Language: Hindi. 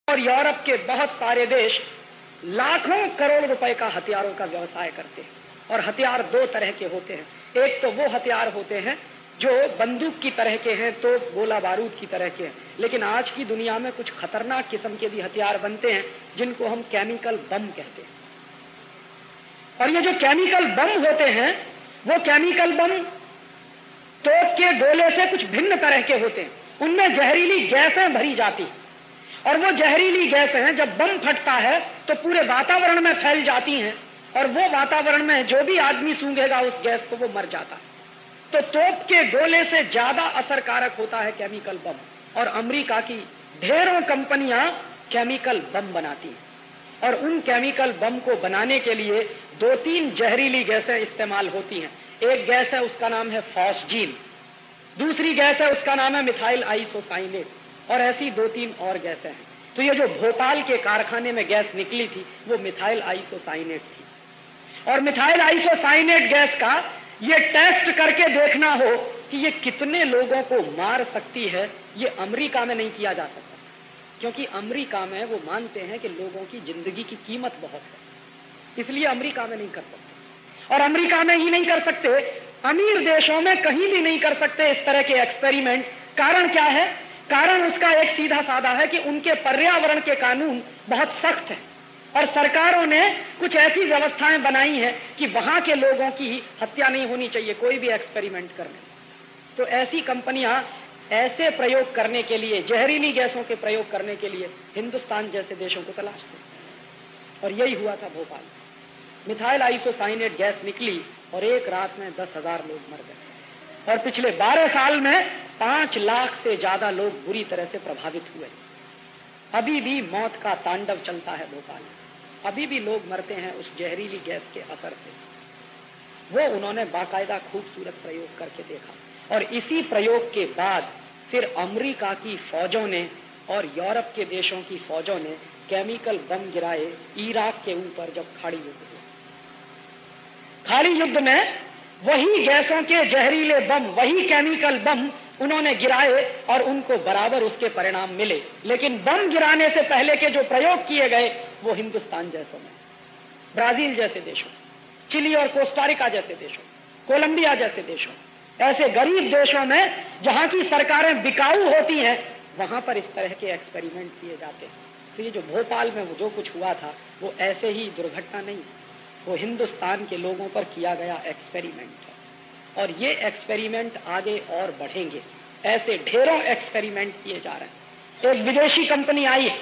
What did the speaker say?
और यूरोप के बहुत सारे देश लाखों करोड़ रुपए का हथियारों का व्यवसाय करते हैं। और हथियार दो तरह के होते हैं, एक तो वो हथियार होते हैं जो बंदूक की तरह के हैं, तो गोला बारूद की तरह के हैं, लेकिन आज की दुनिया में कुछ खतरनाक किस्म के भी हथियार बनते हैं जिनको हम केमिकल बम कहते हैं। और ये जो केमिकल बम होते हैं वो केमिकल बम तोप के गोले से कुछ भिन्न तरह के होते हैं, उनमें जहरीली गैसें भरी जाती हैं और वो जहरीली गैसें जब बम फटता है तो पूरे वातावरण में फैल जाती हैं और वो वातावरण में जो भी आदमी सूंघेगा उस गैस को वो मर जाता है। तो तोप के गोले से ज्यादा असरकारक होता है केमिकल बम, और अमेरिका की ढेरों कंपनियां केमिकल बम बनाती हैं और उन केमिकल बम को बनाने के लिए दो तीन जहरीली गैसें इस्तेमाल होती हैं। एक गैस है उसका नाम है फॉस्जीन, दूसरी गैस है उसका नाम है मिथाइल आइसोसाइनेट, और ऐसी दो तीन और गैसें हैं। तो ये जो भोपाल के कारखाने में गैस निकली थी वो मिथाइल आइसोसाइनेट थी, और मिथाइल आइसोसाइनेट गैस का ये टेस्ट करके देखना हो कि ये कितने लोगों को मार सकती है, ये अमेरिका में नहीं किया जा सकता, क्योंकि अमेरिका में वो मानते हैं कि लोगों की जिंदगी की कीमत बहुत है, इसलिए अमेरिका में नहीं कर सकते। और अमेरिका में ही नहीं कर सकते, अमीर देशों में कहीं भी नहीं कर सकते इस तरह के एक्सपेरिमेंट। कारण क्या है? कारण उसका एक सीधा साधा है कि उनके पर्यावरण के कानून बहुत सख्त हैं और सरकारों ने कुछ ऐसी व्यवस्थाएं बनाई हैं कि वहां के लोगों की हत्या नहीं होनी चाहिए कोई भी एक्सपेरिमेंट करने। तो ऐसी कंपनियां ऐसे प्रयोग करने के लिए, जहरीली गैसों के प्रयोग करने के लिए हिंदुस्तान जैसे देशों को तलाशते हैं। और यही हुआ था भोपाल। मिथाइल आइसोसाइनेट गैस निकली और एक रात में 10,000 लोग मर गए और पिछले 12 साल में 5 लाख से ज्यादा लोग बुरी तरह से प्रभावित हुए। अभी भी मौत का तांडव चलता है भोपाल में, अभी भी लोग मरते हैं उस जहरीली गैस के असर से। वो उन्होंने बाकायदा खूबसूरत प्रयोग करके देखा और इसी प्रयोग के बाद फिर अमेरिका की फौजों ने और यूरोप के देशों की फौजों ने केमिकल बम गिराए इराक के ऊपर जब खाड़ी युद्ध हुआ। खाड़ी युद्ध में वही गैसों के जहरीले बम, वही केमिकल बम उन्होंने गिराए और उनको बराबर उसके परिणाम मिले। लेकिन बम गिराने से पहले के जो प्रयोग किए गए वो हिंदुस्तान जैसों में, ब्राजील जैसे देशों, चिली और कोस्टारिका जैसे देशों, कोलंबिया जैसे देशों, ऐसे गरीब देशों में जहां की सरकारें बिकाऊ होती हैं, वहां पर इस तरह के एक्सपेरिमेंट किए जाते हैं। तो ये जो भोपाल में जो कुछ हुआ था वो ऐसे ही दुर्घटना नहीं, वो हिंदुस्तान के लोगों पर किया गया एक्सपेरिमेंट है। और ये एक्सपेरिमेंट आगे और बढ़ेंगे, ऐसे ढेरों एक्सपेरिमेंट किए जा रहे हैं। एक विदेशी कंपनी आई है